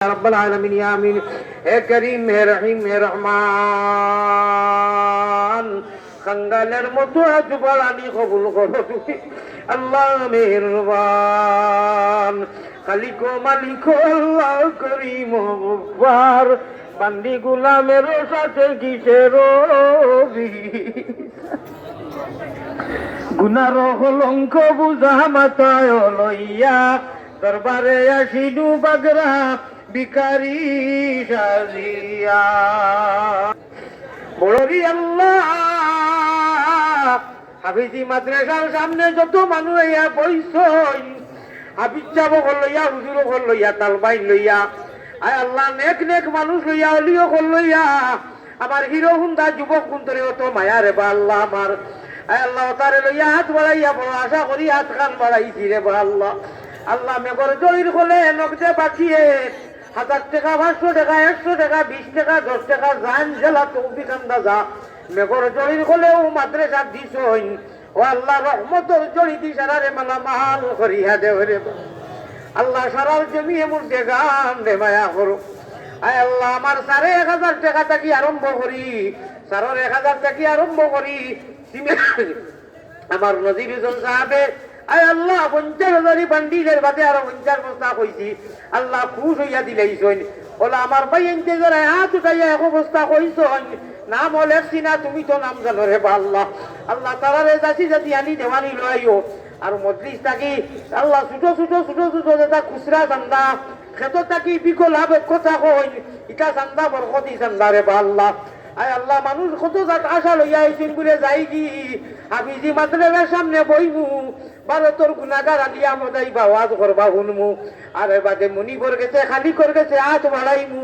Rubble आलमीन या आमीन। हे करीम हे रहीम हे रहमान, कंगालेर मतो हाथ बाड़ानी कबूल करो তুমি আল্লাহ মেহেরবান। খালিকো মালিকো আল্লাহ করিম গফফার, বান্দি গোলামের সাথে কিসের গুনার কলঙ্ক বুঝা মাথায় লইয়া দরবারে আসিনু বাগরা বিকারি সাজিয়া। বড়রি আল্লাহ হাফিজি মাদ্রাসার সামনে যত মানুষ ইয়া বইছই, হাফিজ সাহেব লইয়া, হুজুর লইয়া, তালবাই লইয়া, আয় আল্লাহ নেক নেক মানুষ লইয়া, অলিও লইয়া, আমার হিরো হুন্দা যুবক কুন্তরে অত মায়া রে বা আল্লাহ আমার, আয় আল্লাহ তারে লইয়া হাত বাড়াইয়া বড় আশা করি হাত খান বাড়াইছি রে বা আল্লাহ। আল্লাহ মেঘর জয়ীর হলে নগদে বাঁচিয়ে 1000 টাকা, 500 টাকা, 100 টাকা, 20 টাকা, 10 টাকা জান জেলা তৌফিক আন্দাজা মেঘর জয়ীর হলেও মাদ্রাসা দিছইন। ও আল্লাহ রহমতর জড়ি দি সারারে মালামাল করিয়া দেও রে আল্লাহ। সারার জমিয়ে মুর্দে গান রে মায়া করো। আয় আল্লাহ আমার 1000 টাকা থাকি আরম্ভ করি, 1000 টাকি আরম্ভ করি আমার নজির হুজুর সাহেবে, আয় আল্লাহ 50,000 বান্ডিলের বাদে আরো 50 বস্তা কইছি। আল্লাহ খুশ হইয়া দিলেইছইন। ওলা আমার ভাই এনতে যারা হাত উঠাইয়া এক বস্তা কইছইন, নাম লেখছি না, তুমি তো নাম জানো রে বা আল্লাহ। আল্লাহ তারারে যাচ্ছি যদি আনি দেওয়ানি লইও। আর মজলিস থাকি আল্লাহ ছোট ছোট ছোট ছোট যেটা খুচরা চান্দা খেত থাকি বিকল হবে কথা কইন, ইটা চান্দা বরকতি চান্দা রে বা আল্লাহ। আয় আল্লাহ মানুষ কত আশা লইয়া আইছেন বলে যাই কি হাফিজি মাদ্রাসার সামনে বইমু, ভারতর গুনাগার আলিয়া মদাইবা ওয়াজ করবা শুনমু, আর বাদে মনিবর গেছে খালি কর গেছে হাত বাড়াইমু,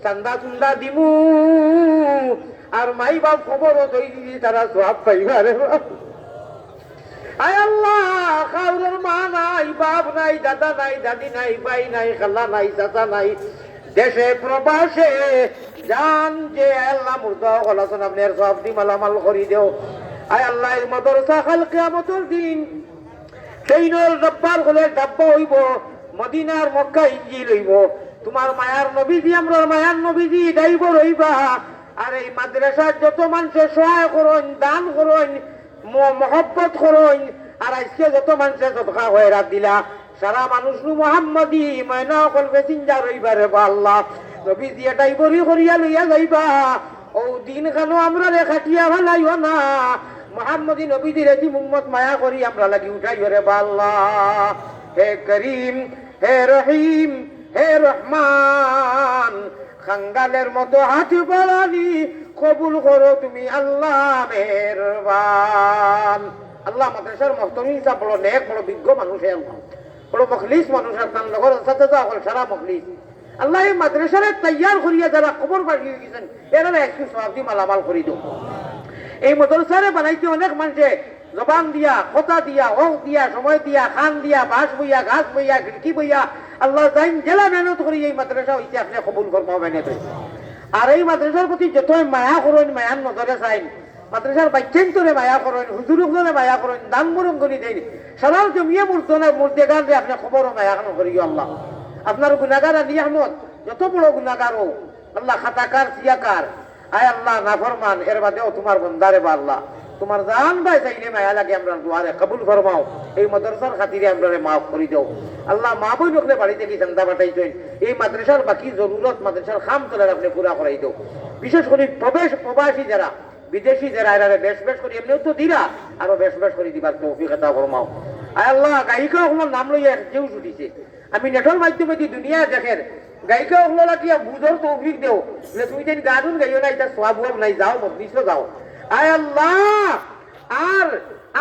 চান্দা চুন্দা দিমু, আর মাই বাপ খবর তৈরি তারা সব পাইবা রে। আয় আল্লাহ কাউরের মা নাই, বাপ নাই, দাদা নাই, দাদি নাই, ভাই নাই, খালা নাই, চাচা নাই, দেশে প্রবাসে জান যে আল্লাহ মুর্দা গলাছন আপনার সব দি মালামাল করি দেও। আয় আল্লাহ এর মাদ্রাসা কাল কিয়ামতের দিন সেই নর রব্বার হলে ডাব্বা হইব, মদিনার মক্কা ইঞ্জিল হইব, তোমার মায়ার নবীজি আমরা মায়ার নবীজি ড্রাইভার হইবা। আর এই মাদ্রাসার যত মানুষের সহায় করুন, দান করুন, মহব্বত করুন, আর আজকে যত মানুষের সদকা হয়ে রাত দিলা সারা মানুষ নু মোহাম্মদী ময়না অকল প্যাসেঞ্জার হইবা রে বা আল্লাহ। নবীজি এটাই বড়ি করিয়া লইয়া যাইবা, ও দিন কেন আমরা রে খাটিয়া ভালাইও না, মোহাম্মদী নবীজির এটি মুম্মত মায়া করি আমরা লাগি উঠাইও রে বা আল্লাহ। হে করিম হে রহিম হে রহমান, খাঙ্গালের মতো হাত বাড়ানি কবুল করো তুমি আল্লাহ মেহেরবান। আল্লাহ মাদ্রাসার মহতমি হিসাব বড় নেক, বড় বিজ্ঞ মানুষ, বড় মখলিস মানুষ, আর তার লগর সাথে সারা মখলিস আল্লাহ এই মাদ্রাসারে তৈয়ার করিয়া যারা কবর বাড়িয়ে গেছেন এরা একটু সব মালামাল করি দো। এই মাদ্রাসারে বানাইতে অনেক মানুষে জবান দিয়া, কথা দিয়া, হক দিয়া, সময় দিয়া, খান দিয়া, বাঁশ বইয়া, গাছ বইয়া, খিড়কি বইয়া, আল্লাহ জাইন জেলা মেহনত করি এই মাদ্রাসা হইতে আপনি কবুল করবো মেহনত। আর এই মাদ্রাসার প্রতি যতই মায়া করেন, মায়ার নজরে চাইন, মাদ্রাসার বাচ্চান্তরে মায়া করেন, হুজুরুকজনে মায়া করেন, দান মরম করি দেন, সারাও জমিয়ে মূর্তে গান রে আপনি খবরও মায়া খানো করিও আল্লাহ। আপনার গুনাগার আলী আহমদ যত বড় গুনাগার ও আল্লাহ, খাতাকার সিয়াকার, আয় আল্লাহ নাফরমান, এর বাদেও তোমার বন্দারে বা আল্লাহ, তোমার জান ভাই চাইলে মায়া লাগে আমরা দুয়ারে কবুল ফরমাও। এই মাদ্রাসার খাতিরে আমরা মাফ করে দেও আল্লাহ। মা বই লোকলে বাড়িতে কি চান্দা পাঠাইছেন, এই মাদ্রাসার বাকি জরুরত মাদ্রাসার খাম তোলার আপনি পুরা করাই দেও। বিশেষ করে প্রবাসী যারা, বিদেশি যারা এরা বেশ বেশ করি এমনিও তো দিলা, আরো বেশ বেশ করে দিবার তৌফিক আতা ফরমাও। আয় আল্লাহ গায়িকা ওগুলোর নাম লইয়া কেউ ছুটিছে, আমি নেটর মাধ্যমে দুনিয়া দেখেন গায়িকা ওগুলো লাগিয়া বুঝর তৌফিক দেও, তুমি যেন গানুন গাইও না, এটা সওয়াব নাই, যাও মজলিসে যাও। আয় আল্লাহ আর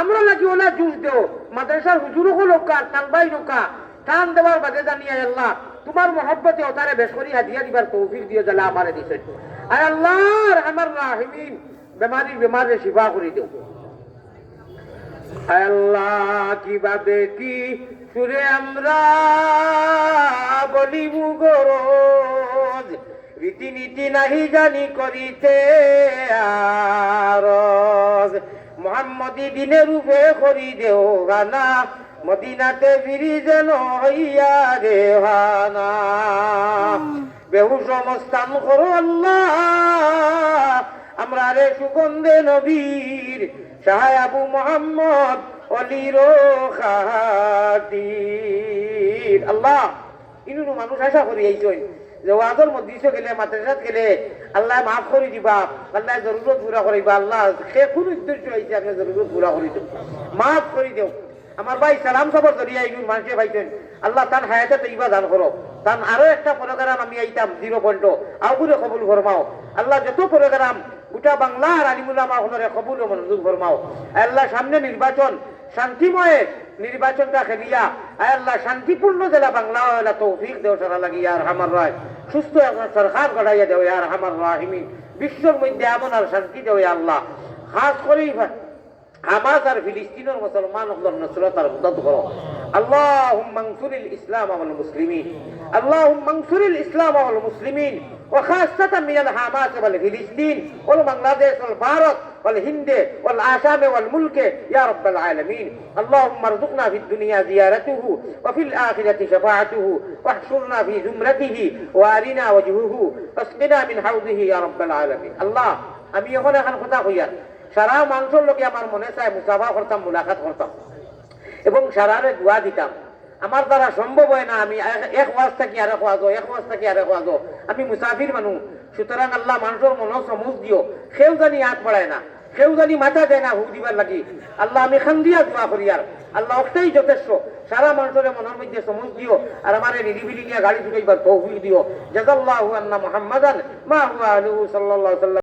আমরা লাগি ওলা জুস দেও, মাদ্রাসার হুজুরও লোকা, তালবাই লোকা, টান দেওয়ার বাদে জানি আয় আল্লাহ তোমার মহব্বতে ওতারে বেশ করি হাদিয়া দিবার তৌফিক দিও, জ্বালা আমারে দিছে। আয় আল্লাহ আমার রাহিমিন বেমারে শিফা করে দেও। আয় আল্লাহ কিভাবে কি সুরে আমরা বলিবু গরজ, রীতিনীতি নাহি জানি করিতে আরজ, মোহাম্মদী দিনের রূপে করি দেও গানা, মদিনাতে ফিরি যেন হইয়া রেহানা বেহুশ মস্তান করো আল্লাহ আমরা রে সুগন্ধে নবীর শাহ আবু মোহাম্মদ অলির খাতির আল্লাহ ইনুনো মানুষ আশা করি এইজন যে ওয়াজর মধ্যে গেলে মাদ্রাসাত গেলে আল্লাহ মাফ করে দিবা আল্লাহ জরুরত পুরা করিবা আল্লাহ সে কোন উদ্দেশ্য হয়েছে আপনি জরুরত পুরা করে দেব মাফ করে দেও আমার ভাই সালাম সবর জরিয়া ইনুন মানুষে পাইছেন আল্লাহ তান হায়াতে তৈবা দান করো তান আরো একটা প্রোগ্রাম আমি আইতাম 0 আউগুরে কবুল ফরমাও আল্লাহ যত প্রোগ্রাম গোটা বাংলার আলিমুল্লামা হলরে কবুল ও মঞ্জুর ফরমাও আল্লাহ সামনে নির্বাচন শান্তিময় নির্বাচনটা খেলিয়া আল্লাহ শান্তিপূর্ণ জেলা বাংলা হইলা তৌফিক দেও সারা লাগিয়া আর আমার রায় সুস্থ এখন সরকার গড়াইয়া দেও আর আমার রাহিমিন বিশ্বর মধ্যে এমন আর শান্তি দেও আল্লাহ খাস করেই হামাস আর ফিলিস্তিনের মুসলমান হলর নসরত আর মদদ করো اللهم انصر الاسلام والمسلمين اللهم انصر الاسلام والمسلمين وخاصة من الحماس والفلسطين والبنغلاديش والبھارت والهند والآسام والملك يا رب العالمين اللهم ارزقنا في الدنيا زيارته وفي الآخرة شفاعته واحشرنا في زمرته وارنا وجهه واسقنا من حوضه يا رب العالمين الله আমি এখন এখন কথা কইয়া সারা মানুষের লোকে আমার মনে চায় মুসাফা করতাম মুলাকাত করতাম এবং সারারে দোয়া দিতাম আমার দ্বারা সম্ভব হয় না আমি এক ওয়াজ থাকি আর এক ওয়াজো এক ওয়াজ থাকি আর এক ওয়াজো আমি মুসাফির মানুষ সুতরাং আল্লাহ মানুষের মন সমুজ দিও সেও জানি হাত বাড়ায় না সেও জানি মাথা দেয় না হু দিবার লাগি আল্লাহ আমি খান্দিয়া দোয়া করি আর আল্লাহ ওটাই যথেষ্ট সারা মানুষের মনের মধ্যে সমুজ দিও আর আমার নিরিবিলি নিয়ে গাড়ি ছুটাইবার তৌফিক দিও জাযাল্লাহু আন্না মুহাম্মাদান মা হুয়া আলহু সাল্লাল্লাহু আলাইহি